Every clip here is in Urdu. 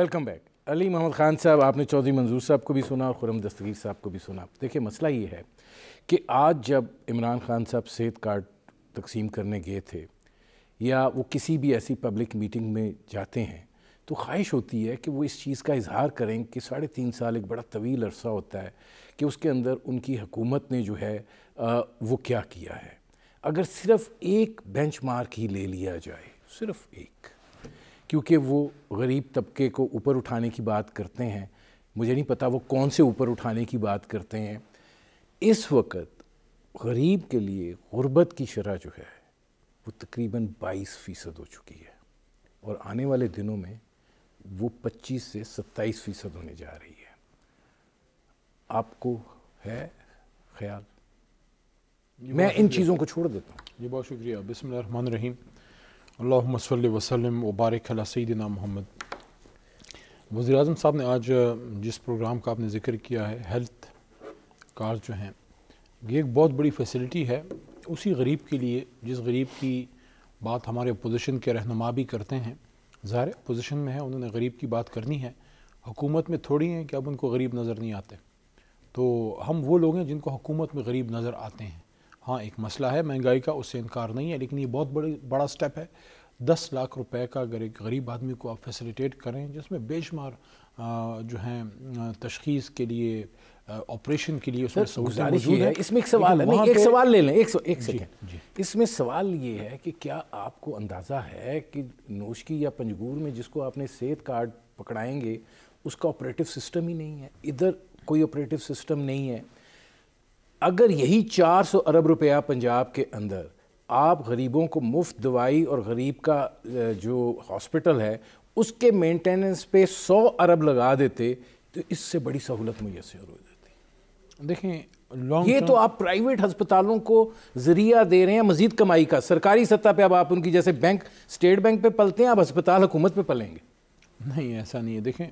Welcome back. علی محمد خان صاحب، آپ نے چودھری منظور صاحب کو بھی سنا اور خرم دستگیر صاحب کو بھی سنا. دیکھیں مسئلہ یہ ہے کہ آج جب عمران خان صاحب صحت کارڈ تقسیم کرنے گئے تھے یا وہ کسی بھی ایسی پبلک میٹنگ میں جاتے ہیں تو خواہش ہوتی ہے کہ وہ اس چیز کا اظہار کریں کہ 3.5 سال ایک بڑا طویل عرصہ ہوتا ہے کہ اس کے اندر ان کی حکومت نے جو ہے وہ کیا کیا ہے. اگر صرف ایک بینچ مارک ہی لے لیا جائے، صرف ایک، کیونکہ وہ غریب طبقے کو اوپر اٹھانے کی بات کرتے ہیں. مجھے نہیں پتا وہ کون سے اوپر اٹھانے کی بات کرتے ہیں. اس وقت غریب کے لیے غربت کی شرح جو ہے وہ تقریباً 22% ہو چکی ہے اور آنے والے دنوں میں وہ 25 سے 27% ہونے جا رہی ہے. آپ کو ہے خیال؟ میں ان چیزوں کو چھوڑ دیتا ہوں. جی بہت شکریہ. بسم اللہ الرحمن الرحیم. اللہم صلی وسلم وبارک علی سیدنا محمد. وزیر اعظم صاحب نے آج جس پروگرام کا آپ نے ذکر کیا ہے، ہیلتھ کارڈ جو ہیں، یہ ایک بہت بڑی فیسلٹی ہے اسی غریب کے لیے جس غریب کی بات ہمارے اپوزیشن کے رہنما بھی کرتے ہیں. ظاہر اپوزیشن میں ہے، انہوں نے غریب کی بات کرنی ہے. حکومت میں تھوڑی ہیں کہ اب ان کو غریب نظر نہیں آتے. تو ہم وہ لوگ ہیں جن کو حکومت میں غریب نظر آتے ہیں. ہاں ایک مسئلہ ہے مہنگائی کا، اس سے انکار نہیں ہے، لیکن یہ بہت بڑا سٹیپ ہے. 10 لاکھ روپے کا اگر ایک غریب آدمی کو آپ فیسیلیٹیٹ کریں، جس میں بے شمار جو ہیں تشخیص کے لیے، آپریشن کے لیے اس میں گزارش یہ ہے. اس میں ایک سوال ہے، ایک سوال لے لیں، ایک سیکنڈ. اس میں سوال یہ ہے کہ کیا آپ کو اندازہ ہے کہ نوشکی یا پنجگور میں جس کو آپ نے صحت کارڈ پکڑائیں گے اس کا آپریٹو سسٹم ہی نہیں ہے، ادھر کوئی آپریٹو سسٹم نہیں ہے. اگر یہی 400 ارب روپیہ پنجاب کے اندر آپ غریبوں کو مفت دوائی اور غریب کا جو ہاسپٹل ہے اس کے مینٹیننس پہ 100 ارب لگا دیتے تو اس سے بڑی سہولت میسر ہو جاتی. دیکھیں یہ تو آپ پرائیویٹ ہسپتالوں کو ذریعہ دے رہے ہیں مزید کمائی کا. سرکاری سطح پہ اب آپ ان کی جیسے بینک اسٹیٹ بینک پہ پلتے ہیں، اب ہسپتال حکومت پہ پلیں گے. نہیں، ایسا نہیں ہے. دیکھیں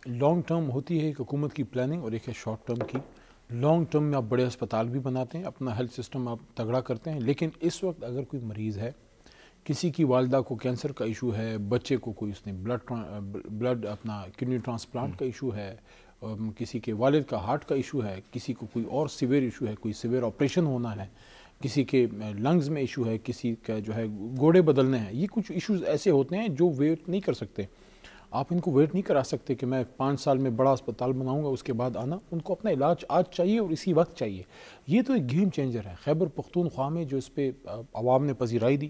لانگ ٹرم ہوتی ہے ایک حکومت کی پلاننگ اور ایک ہے شارٹ ٹرم کی. لانگ ٹرم میں آپ بڑے اسپتال بھی بناتے ہیں، اپنا ہیلتھ سسٹم آپ تگڑا کرتے ہیں، لیکن اس وقت اگر کوئی مریض ہے، کسی کی والدہ کو کینسر کا ایشو ہے، بچے کو کوئی اس نے بلڈ اپنا کڈنی ٹرانسپلانٹ کا ایشو ہے، کسی کے والد کا ہارٹ کا ایشو ہے، کسی کو کوئی اور سیویئر ایشو ہے، کوئی سیویئر آپریشن ہونا ہے، کسی کے لنگز میں ایشو ہے، کسی کا جو ہے گوڑے بدلنے ہیں. یہ کچھ ایشوز ایسے ہوتے ہیں جو ویٹ نہیں کر سکتے. آپ ان کو ویٹ نہیں کرا سکتے کہ میں 5 سال میں بڑا اسپتال بناؤں گا اس کے بعد آنا. ان کو اپنا علاج آج چاہیے اور اسی وقت چاہیے. یہ تو ایک گیم چینجر ہے. خیبر پختونخوا میں جو اس پہ عوام نے پذیرائی دی،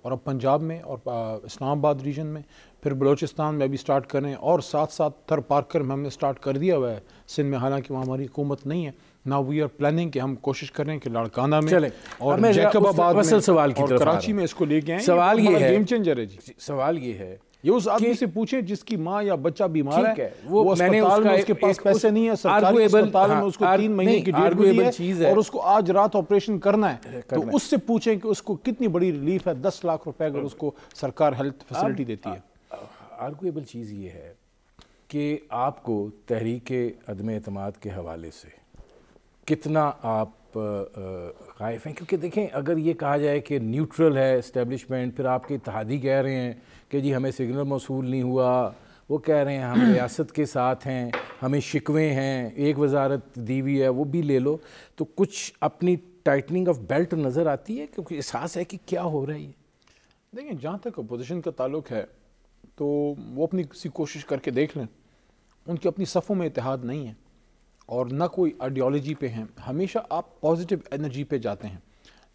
اور اب پنجاب میں اور اسلام آباد ریجن میں، پھر بلوچستان میں ابھی سٹارٹ کریں، اور ساتھ تھر پارکر میں ہم نے سٹارٹ کر دیا ہوا ہے سندھ میں، حالانکہ وہاں ہماری حکومت نہیں ہے. نا وی آر پلاننگ کہ ہم کوشش کر رہے ہیں کہ لاڑکانہ میں اور جیکب آباد میں اور کراچی میں اس کو لے کے آئیں. سوال یہ ہے، گیم چینجر ہے. جی سوال یہ ہے، یہ اس آدمی سے پوچھیں جس کی ماں یا بچہ بیمار ہے، وہ اسپتال میں اس کے پاس پیسے نہیں ہے، سرکاری اسپتال میں اس کو 3 مہینے کی ڈیٹ ہوئی ہے اور اس کو آج رات آپریشن کرنا ہے، تو اس سے پوچھیں کہ اس کو کتنی بڑی ریلیف ہے. 10 لاکھ روپے اگر اس کو سرکار ہیلتھ فیسلٹی دیتی ہے. آرگویبل چیز یہ ہے کہ آپ کو تحریک عدم اعتماد کے حوالے سے کتنا آپ خائف ہیں. کیونکہ دیکھیں اگر یہ کہا جائے کہ نیوٹرل ہے اسٹیبلشمنٹ، پھر آپ کے اتحادی کہہ رہے ہیں کہ جی ہمیں سگنل موصول نہیں ہوا، وہ کہہ رہے ہیں ہم ریاست کے ساتھ ہیں، ہمیں شکوے ہیں، ایک وزارت دی ہوئی ہے وہ بھی لے لو، تو کچھ اپنی ٹائٹننگ آف بیلٹ نظر آتی ہے کیونکہ احساس ہے کہ کیا ہو رہا ہے. دیکھیں جہاں تک اپوزیشن کا تعلق ہے تو وہ اپنی کسی کوشش کر کے دیکھ لیں. ان کی اپنی صفوں میں اتحاد نہیں ہے اور نہ کوئی آئیڈیالوجی پہ ہیں. ہمیشہ آپ پازیٹیو انرجی پہ جاتے ہیں.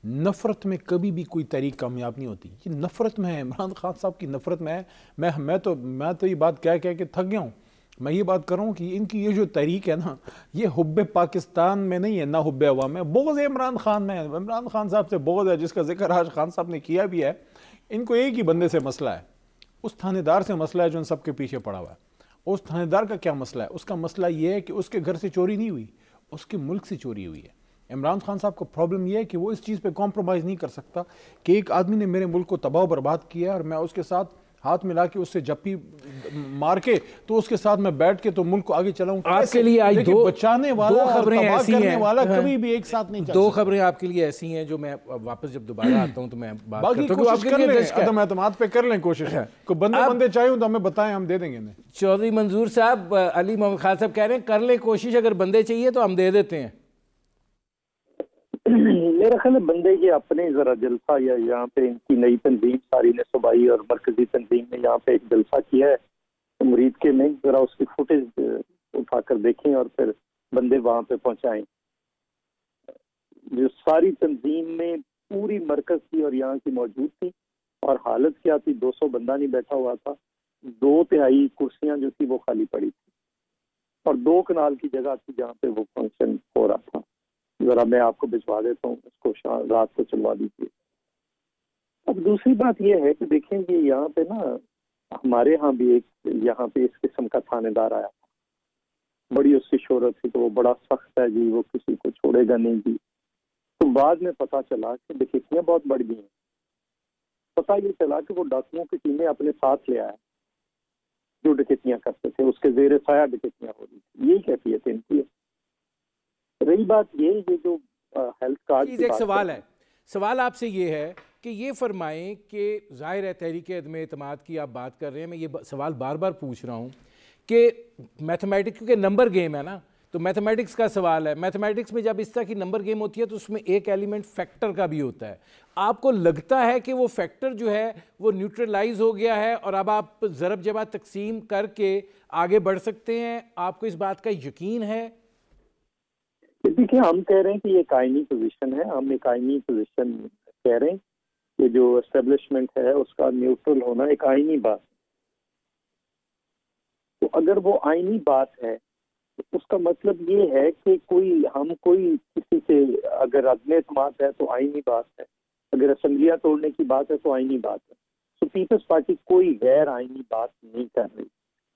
نفرت میں کبھی بھی کوئی تحریک کامیاب نہیں ہوتی. یہ نفرت میں ہے، عمران خان صاحب کی نفرت میں ہے. میں تو یہ بات کہہ کے تھک گیا ہوں. میں یہ بات کر رہا ہوں کہ ان کی یہ جو تحریک ہے نا، یہ حب پاکستان میں نہیں ہے، نہ حب عوام میں. بغض ہے عمران خان میں، عمران خان صاحب سے بغض ہے، جس کا ذکر آج خان صاحب نے کیا بھی ہے. ان کو ایک ہی بندے سے مسئلہ ہے، اس تھانے دار سے مسئلہ ہے جو ان سب کے پیچھے پڑا ہوا ہے. اس تھانے دار کا کیا مسئلہ ہے؟ اس کا مسئلہ یہ ہے کہ اس کے گھر سے چوری نہیں ہوئی، اس کے ملک سے چوری ہوئی ہے. عمران خان صاحب کا پرابلم یہ ہے کہ وہ اس چیز پہ کمپرومائز نہیں کر سکتا کہ ایک آدمی نے میرے ملک کو تباہ و برباد کیا ہے اور میں اس کے ساتھ ہاتھ ملا کے اس سے جپی مار کے تو اس کے ساتھ میں بیٹھ کے تو ملک کو آگے چلاؤں. آپ کے لیے آج بچانے والا اور تباہ کرنے والا کبھی بھی ایک ساتھ نہیں چل سکتا. دو خبریں آپ کے لیے ایسی ہیں جو میں واپس جب دوبارہ آتا ہوں تو میں بات کرتا ہوں. باقی کوشش کر لیں, عدم اعتماد پہ کر لیں کوشش. کوئی بندے چاہیے تو ہمیں بتائیں, ہم دے دیں گے. چودھری منظور صاحب, علی محمد خان صاحب کہہ رہے ہیں کر لیں کوشش, اگر بندے چاہیے تو ہم دے دیتے ہیں. میرا خیال ہے بندے کے اپنے ذرا جلسہ, یا یہاں پہ ان کی نئی تنظیم ساری نے صوبائی اور مرکزی تنظیم نے یہاں پہ ایک جلسہ کیا ہے مرید کے میں, ذرا اس کی فوٹیج اٹھا کر دیکھیں اور پھر بندے وہاں پہ پہنچائیں. جو ساری تنظیم میں پوری مرکز کی اور یہاں کی موجود تھی, اور حالت کیا تھی, 200 بندہ نہیں بیٹھا ہوا تھا, 2/3 کرسیاں جو تھی وہ خالی پڑی تھی, اور 2 کنال کی جگہ تھی جہاں پہ وہ فنکشن ہو رہا تھا. ذرا میں آپ کو بھجوا دیتا ہوں, اس کو رات کو چلوا دیجیے. اب دوسری بات یہ ہے کہ دیکھیں کہ یہاں پہ نا ہمارے ہاں بھی ایک یہاں پہ اس قسم کا تھانے دار آیا تھا, بڑی اس کی شہرت تھی, تو وہ بڑا سخت ہے جی, وہ کسی کو چھوڑے گا نہیں جی. تو بعد میں پتا چلا کہ ڈکیتیاں بہت بڑھ گئی ہیں. پتا یہ چلا کہ وہ ڈاکوؤں کی ٹیمیں اپنے ساتھ لے آیا جو ڈکیتیاں کرتے تھے, اس کے زیر سایہ ڈکیتیاں ہو رہی تھی. یہی کیفیت ان کی ہے. رہی بات یہ جو ہیلتھ کارڈ کی ایک بات سوال ہے, سوال آپ سے یہ ہے کہ یہ فرمائیں کہ ظاہر ہے تحریک عدم اعتماد کی آپ بات کر رہے ہیں, میں یہ سوال بار بار پوچھ رہا ہوں کہ میتھمیٹکس کیونکہ نمبر گیم ہے نا, تو میتھمیٹکس کا سوال ہے. میتھمیٹکس میں جب اس طرح کی نمبر گیم ہوتی ہے تو اس میں ایک ایلیمنٹ فیکٹر کا بھی ہوتا ہے. آپ کو لگتا ہے کہ وہ فیکٹر جو ہے وہ نیوٹرلائز ہو گیا ہے اور اب آپ ضرب جبا تقسیم کر کے آگے بڑھ سکتے ہیں؟ آپ کو اس بات کا یقین ہے؟ دیکھیے, ہم کہہ رہے ہیں کہ یہ ایک آئینی پوزیشن ہے, ہم ایک آئینی پوزیشن کہہ رہے ہیں کہ جو اسٹیبلشمنٹ ہے اس کا نیوٹرل ہونا ایک آئینی بات. تو اگر وہ آئینی بات ہے تو اس کا مطلب یہ ہے کہ کوئی کسی سے اگر عدم اعتماد ہے تو آئینی بات ہے, اگر اسمبلیاں توڑنے کی بات ہے تو آئینی بات ہے. تو پیپلز پارٹی کوئی غیر آئینی بات نہیں کر رہی,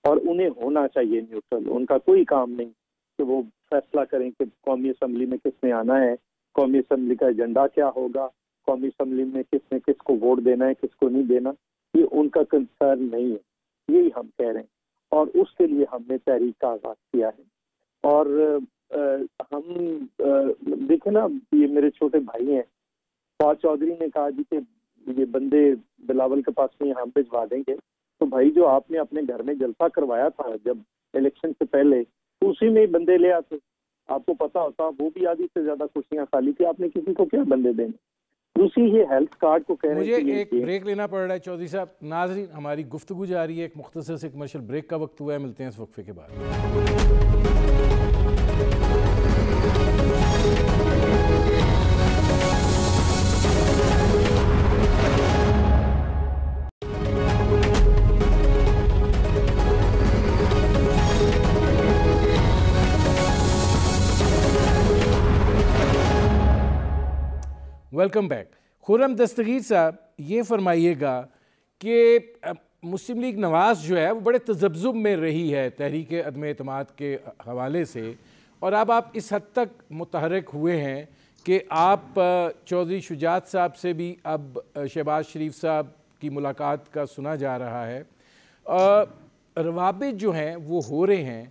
اور انہیں ہونا چاہیے نیوٹرل. ان کا کوئی کام نہیں کہ وہ فیصلہ کریں کہ قومی اسمبلی میں کس نے آنا ہے, قومی اسمبلی کا ایجنڈا کیا ہوگا, قومی اسمبلی میں کس نے کس کو ووٹ دینا ہے, کس کو نہیں دینا. یہ ان کا کنسرن نہیں ہے, یہی ہم کہہ رہے ہیں, اور اس کے لیے ہم نے تحریک کا آغاز کیا ہے. اور ہم دیکھیں نا, یہ میرے چھوٹے بھائی ہیں, فواد چودھری نے کہا جی کہ یہ بندے بلاول کے پاس میں ہم بھجوا دیں گے. تو بھائی جو آپ نے اپنے گھر میں جلسہ کروایا تھا جب الیکشن سے پہلے, اسی میں بندے لے آتے, آپ کو پتا ہوتا وہ بھی آدھی سے زیادہ کرسیاں خالی تھی, آپ نے کسی کو کیا بندے دینے. دوسری یہ ہیلتھ کارڈ کو کہہ رہے ہیں. مجھے ایک بریک لینا پڑ رہا ہے چودھری صاحب. ناظرین, ہماری گفتگو جاری ہے, ایک مختصر سے کمرشل بریک کا وقت ہوا ہے, ملتے ہیں اس وقفے کے بعد. Welcome back. خرم دستگیر صاحب, یہ فرمائیے گا کہ مسلم لیگ نواز جو ہے وہ بڑے تذبذب میں رہی ہے تحریک عدم اعتماد کے حوالے سے, اور اب آپ اس حد تک متحرک ہوئے ہیں کہ آپ چودھری شجاعت صاحب سے بھی اب شہباز شریف صاحب کی ملاقات کا سنا جا رہا ہے. روابط جو ہیں وہ ہو رہے ہیں.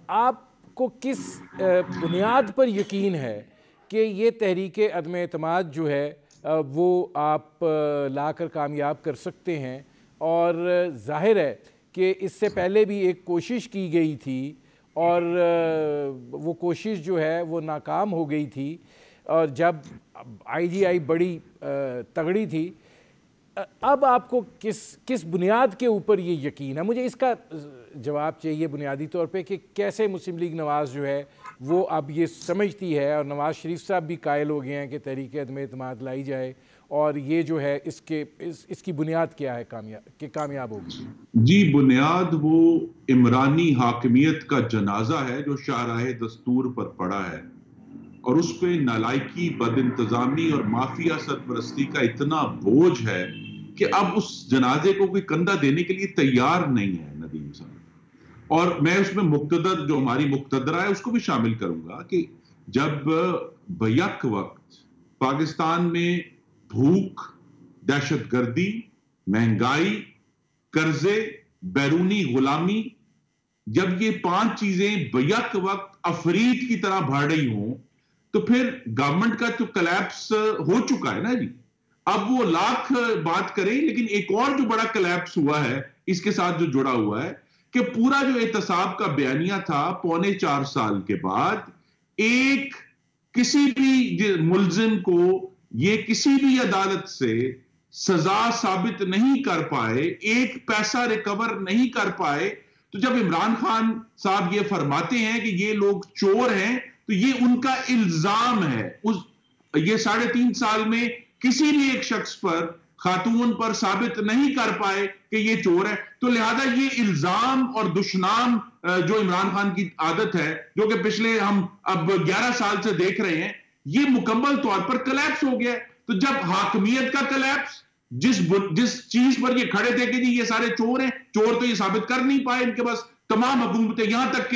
آپ کو کس بنیاد پر یقین ہے کہ یہ تحریک عدم اعتماد جو ہے وہ آپ لا کر کامیاب کر سکتے ہیں؟ اور ظاہر ہے کہ اس سے پہلے بھی ایک کوشش کی گئی تھی اور وہ کوشش جو ہے وہ ناکام ہو گئی تھی, اور جب آئی جی آئی بڑی تگڑی تھی. اب آپ کو کس بنیاد کے اوپر یہ یقین ہے؟ مجھے اس کا جواب چاہیے بنیادی طور پہ کہ کیسے مسلم لیگ نواز جو ہے وہ اب یہ سمجھتی ہے, اور نواز شریف صاحب بھی قائل ہو گئے ہیں کہ تحریک عدم اعتماد لائی جائے, اور یہ جو ہے اس کی بنیاد کیا ہے کہ کامیاب ہوگی؟ جی, بنیاد وہ عمرانی حاکمیت کا جنازہ ہے جو شاہراہ دستور پر پڑا ہے, اور اس پہ نالائکی, بد انتظامی اور مافیا سرپرستی کا اتنا بوجھ ہے کہ اب اس جنازے کو کوئی کندھا دینے کے لیے تیار نہیں ہے ندیم صاحب. اور میں اس میں مقتدر جو ہماری مقتدرہ ہے اس کو بھی شامل کروں گا کہ جب بیک وقت پاکستان میں بھوک, دہشت گردی, مہنگائی قرضے, بیرونی غلامی, جب یہ 5 چیزیں بیک وقت افریت کی طرح بڑھ رہی ہوں تو پھر گورنمنٹ کا تو کلیپس ہو چکا ہے نا جی. اب وہ لاکھ بات کریں, لیکن ایک اور جو بڑا کلیپس ہوا ہے اس کے ساتھ جو جڑا ہوا ہے کہ پورا جو احتساب کا بیانیہ تھا 3.25 سال کے بعد, ایک کسی بھی ملزم کو یہ کسی بھی عدالت سے سزا ثابت نہیں کر پائے, ایک پیسہ ریکور نہیں کر پائے. تو جب عمران خان صاحب یہ فرماتے ہیں کہ یہ لوگ چور ہیں تو یہ ان کا الزام ہے. یہ 3.5 سال میں کسی بھی ایک شخص پر, خاتون پر ثابت نہیں کر پائے کہ یہ چور ہے. تو لہذا یہ الزام اور دشنام جو عمران خان کی عادت ہے, جو کہ پچھلے ہم اب 11 سال سے دیکھ رہے ہیں, یہ مکمل طور پر کلیپس ہو گیا. تو جب حاکمیت کا کلیپس, جس چیز پر یہ کھڑے تھے کہ جی یہ سارے چور ہیں, چور تو یہ ثابت کر نہیں پائے ان کے پاس تمام حکومتیں, یہاں تک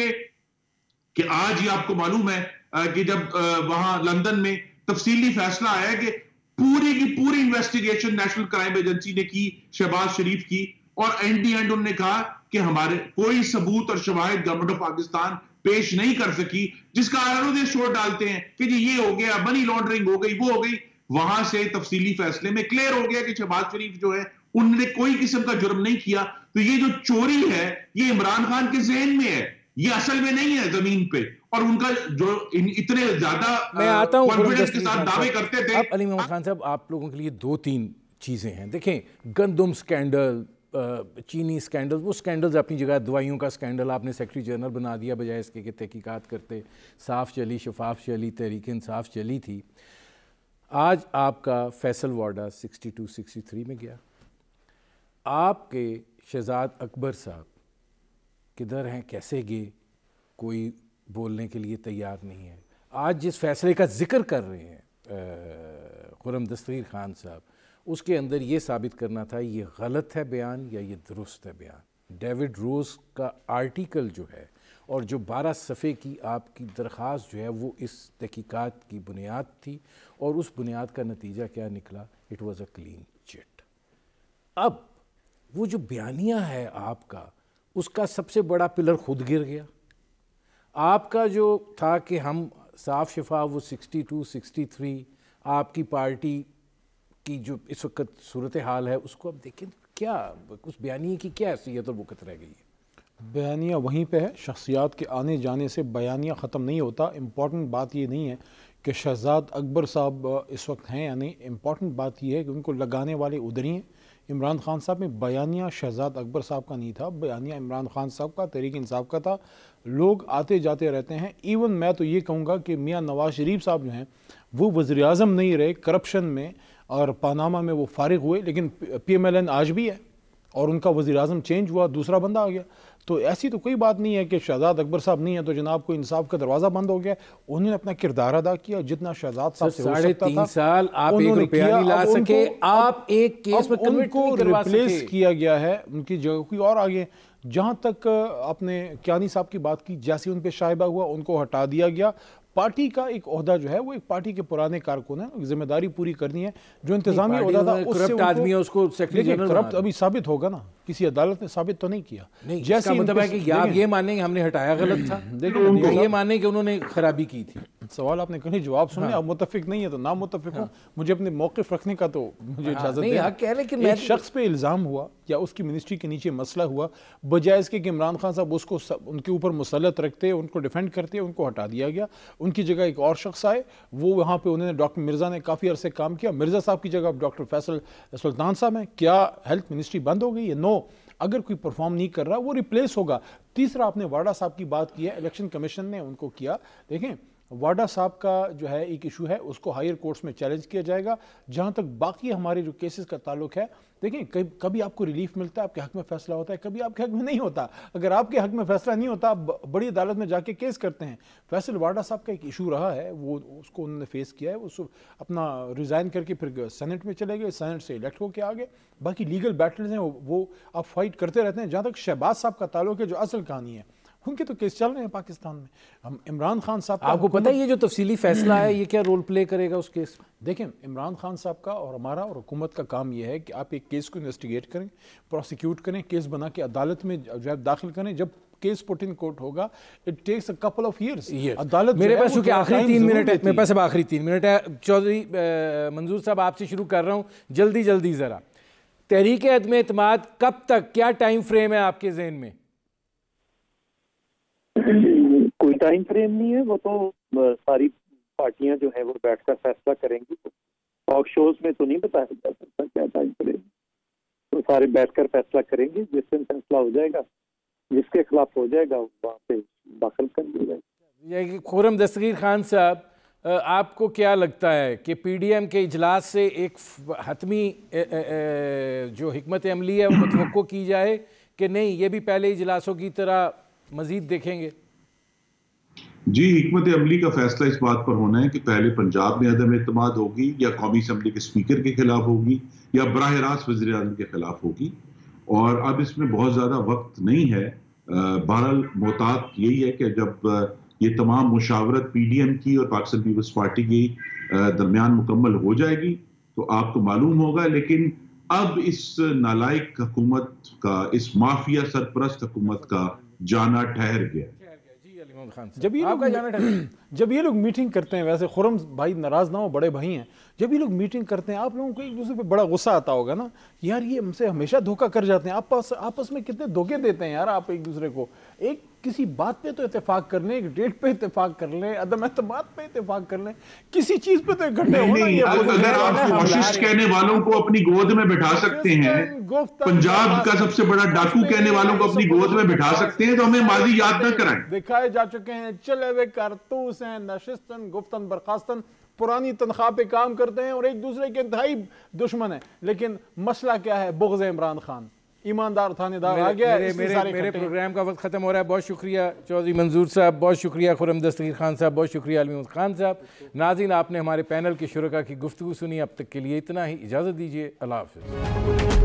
کہ آج یہ آپ کو معلوم ہے کہ جب وہاں لندن میں تفصیلی فیصلہ آیا کہ پوری کی پوری انویسٹیگیشن نیشنل کرائم ایجنسی نے کی, شہباز شریف کی, اور اینڈ دی اینڈ انہوں نے کہا کہ ہمارے کوئی ثبوت اور شواہد گورنمنٹ آف پاکستان پیش نہیں کر سکی, جس کا شور ڈالتے ہیں کہ جی یہ ہو گیا, منی لانڈرنگ ہو گئی, وہ ہو گئی. وہاں سے تفصیلی فیصلے میں کلیئر ہو گیا کہ شہباز شریف جو ہے انہوں نے کوئی قسم کا جرم نہیں کیا. تو یہ جو چوری ہے یہ عمران خان کے ذہن میں ہے, یہ اصل میں نہیں ہے زمین پہ. اور ان کا جو اتنے زیادہ میں آتا ہوں کانفیڈنس کے ساتھ دعوے کرتے تھے. اب علی محمد خان صاحب آپ لوگوں کے لیے 2-3 چیزیں ہیں. دیکھیں, گندم سکینڈل, چینی سکینڈل, وہ سکینڈلز اپنی جگہ, دوائیوں کا سکینڈل آپ نے سیکرٹری جنرل بنا دیا بجائے اس کے کہ تحقیقات کرتے. صاف چلی, شفاف چلی, تحریک انصاف چلی تھی. آج آپ کا فیصل وارڈا 62-63 میں گیا. آپ کے شہزاد اکبر صاحب کدھر ہیں, کیسے گئے, کوئی بولنے کے لیے تیار نہیں ہے. آج جس فیصلے کا ذکر کر رہے ہیں خرم دستگیر خان صاحب, اس کے اندر یہ ثابت کرنا تھا یہ غلط ہے بیان یا یہ درست ہے بیان. ڈیوڈ روز کا آرٹیکل جو ہے اور جو 12 صفحے کی آپ کی درخواست جو ہے وہ اس تحقیقات کی بنیاد تھی, اور اس بنیاد کا نتیجہ کیا نکلا؟ It was a clean chit. اب وہ جو بیانیہ ہے آپ کا, اس کا سب سے بڑا پلر خود گر گیا. آپ کا جو تھا کہ ہم صاف شفاف, وہ 62-63 آپ کی پارٹی کی جو اس وقت صورتحال ہے اس کو اب دیکھیں, کیا اس بیانیے کی کیا حیثیت اور وقت رہ گئی ہے؟ بیانیہ وہیں پہ ہے. شخصیات کے آنے جانے سے بیانیہ ختم نہیں ہوتا. امپورٹنٹ بات یہ نہیں ہے کہ شہزاد اکبر صاحب اس وقت ہیں یا نہیں, امپورٹنٹ بات یہ ہے کہ ان کو لگانے والے ادھر ہی ہیں. عمران خان صاحب میں بیانیہ شہزاد اکبر صاحب کا نہیں تھا, بیانیہ عمران خان صاحب کا, تحریک انصاف کا تھا. لوگ آتے جاتے رہتے ہیں. ایون میں تو یہ کہوں گا کہ میاں نواز شریف صاحب جو ہیں وہ وزیر اعظم نہیں رہے, کرپشن میں اور پاناما میں وہ فارغ ہوئے, لیکن پی ایم ایل این آج بھی ہے اور ان کا وزیر اعظم چینج ہوا, دوسرا بندہ آ گیا. تو ایسی تو کوئی بات نہیں ہے کہ شہزاد اکبر صاحب نہیں ہے تو جناب کو انصاف کا دروازہ بند ہو گیا. انہوں نے اپنا کردار ادا کیا جتنا شہزاد صاحب سے ہو سکتا تھا. 3.5 سال آپ ایک روپیہ نہیں لا سکے, آپ ایک کیس میں ان کو ریپلیس کیا گیا ہے, ان کی جگہ کوئی اور آگے. جہاں تک آپ نے کیانی صاحب کی بات کی, جیسے ان پہ شائبہ ہوا ان کو ہٹا دیا گیا. پارٹی کا ایک عہدہ جو ہے وہ ایک پارٹی کے پرانے کارکن ہیں, ذمہ داری پوری کرنی ہے. جو انتظامی عہدہ تھا اس سے کرپٹ ابھی ثابت ہوگا نا, کسی عدالت نے ثابت تو نہیں کیا. جیسا مطلب ہے کہ آپ یہ مانیں گے ہم نے ہٹایا غلط تھا, یہ مانیں کہ انہوں نے خرابی کی تھی. سوال آپ نے کہیں جواب سننے, اب متفق نہیں ہے تو نام متفق ہوں, مجھے اپنے موقف رکھنے کا تو مجھے اجازت دیں. ایک شخص پہ الزام ہوا یا اس کی منسٹری کے نیچے مسئلہ ہوا, بجائے اس کے کہ عمران خان صاحب اس کو ان کے اوپر مسلط رکھتے, ان کو ڈیفینڈ کرتے, ان کو ہٹا دیا گیا. ان کی جگہ ایک اور شخص آئے, وہ وہاں پہ انہوں نے ڈاکٹر مرزا نے کافی عرصے کام کیا. مرزا صاحب کی جگہ ڈاکٹر فیصل سلطان صاحب ہیں. کیا ہیلتھ منسٹری بند ہو گئی ہے؟ نو. اگر کوئی پرفارم نہیں کر رہا وہ ریپلیس ہوگا. تیسرا آپ نے واڈا صاحب کی بات کی ہے, الیکشن کمیشن نے ان کو کیا. دیکھیں واڈا صاحب کا جو ہے ایک ایشو ہے, اس کو ہائر کورٹس میں چیلنج کیا جائے گا. جہاں تک باقی ہمارے جو کیسز کا تعلق ہے, دیکھیں کبھی آپ کو ریلیف ملتا ہے, آپ کے حق میں فیصلہ ہوتا ہے, کبھی آپ کے حق میں نہیں ہوتا. اگر آپ کے حق میں فیصلہ نہیں ہوتا آپ بڑی عدالت میں جا کے کیس کرتے ہیں. فیصل واڈا صاحب کا ایک ایشو رہا ہے, وہ اس کو انہوں نے فیس کیا ہے. اس اپنا ریزائن کر کے پھر سینٹ میں چلے گئے, سینٹ سے الیکٹ ہو کے آگے. باقی لیگل بیٹلز ہیں وہ آپ فائٹ کرتے رہتے ہیں. جہاں تک شہباز صاحب کا تعلق ہے, جو اصل کہانی ہے ان کے تو کیس چل رہے ہیں پاکستان میں. ہم عمران خان صاحب آپ کو پتہ ہے یہ جو تفصیلی فیصلہ ہے یہ کیا رول پلے کرے گا اس کیس میں؟ دیکھیں عمران خان صاحب کا اور ہمارا اور حکومت کا کام یہ ہے کہ آپ ایک کیس کو انویسٹیگیٹ کریں, پروسیکیوٹ کریں, کیس بنا کے عدالت میں جو ہے داخل کریں. جب کیس پٹ ان کورٹ ہوگا it takes a couple of years. عدالت میرے پاس چونکہ آخری 3 منٹ ہے, میرے پاس اب آخری 3 منٹ ہے. چودھری منظور صاحب آپ سے شروع کر رہا ہوں جلدی ذرا. تحریک عدم اعتماد کب تک, کیا ٹائم فریم ہے آپ کے ذہن میں؟ کوئی ٹائم فریم نہیں ہے, وہ تو ساری پارٹیاں جو ہیں وہ بیٹھ کر فیصلہ کریں گی. ٹاک شوز میں تو نہیں بتایا جا سکتا کیا ٹائم فریم, تو سارے بیٹھ کر فیصلہ کریں گے. جس دن فیصلہ ہو جائے گا, جس کے خلاف ہو جائے گا وہاں پہ داخل کر دیا جائے گا. خرم دستگیر خان صاحب, آپ کو کیا لگتا ہے کہ پی ڈی ایم کے اجلاس سے ایک حتمی جو حکمت عملی ہے وہ متوقع کی جائے کہ نہیں یہ بھی پہلے اجلاسوں کی طرح مزید دیکھیں گے؟ جی, حکمت عملی کا فیصلہ اس بات پر ہونا ہے کہ پہلے پنجاب میں عدم اعتماد ہوگی یا قومی اسمبلی کے اسپیکر کے خلاف ہوگی یا براہ راست وزیر اعظم کے خلاف ہوگی, اور اب اس میں بہت زیادہ وقت نہیں ہے. بہرحال محتاط یہی ہے کہ جب یہ تمام مشاورت پی ڈی ایم کی اور پاکستان پیپلز پارٹی کی درمیان مکمل ہو جائے گی تو آپ کو معلوم ہوگا. لیکن اب اس نالائق حکومت کا, اس مافیا سرپرست حکومت کا جانا ٹھہر گیا. جب یہ لوگ میٹنگ کرتے ہیں, ویسے خرم بھائی ناراض نہ ہو, بڑے بھائی ہیں, جب یہ لوگ میٹنگ کرتے ہیں آپ لوگوں کو ایک دوسرے پہ بڑا غصہ آتا ہوگا نا, یار یہ ہم سے ہمیشہ دھوکہ کر جاتے ہیں. آپس میں کتنے دھوکے دیتے ہیں یار آپ ایک دوسرے کو. ایک کسی بات پہ تو اتفاق کر لیں, ایک ڈیٹ پہ اتفاق کر لیں, عدم اعتماد پہ اتفاق کر لیں, کسی چیز پہ تو اکٹھے ہونا. اگر آپ فاشسٹ کہنے والوں کو اپنی گود میں بٹھا سکتے ہیں, پنجاب کا سب سے بڑا ڈاکو کہنے والوں کو اپنی گود میں بٹھا سکتے ہیں, تو ہمیں ماضی یاد نہ کرائیں. دکھائے جا چکے ہیں چلے ہوئے کارتوس ہیں, نشستن گفتن برخاستن, پرانی تنخواہ پہ کام کرتے ہیں اور ایک دوسرے کے انتہائی دشمن ہیں. لیکن مسئلہ کیا ہے؟ بغض عمران خان. ایماندار تھانے دار آ گیا. میرے پروگرام کا وقت ختم ہو رہا ہے. بہت شکریہ چودھری منظور صاحب, بہت شکریہ خرم دستگیر خان صاحب, بہت شکریہ علوی محمد خان صاحب. ناظرین, آپ نے ہمارے پینل کے شرکاء کی گفتگو سنی. اب تک کے لیے اتنا ہی, اجازت دیجیے, اللہ حافظ.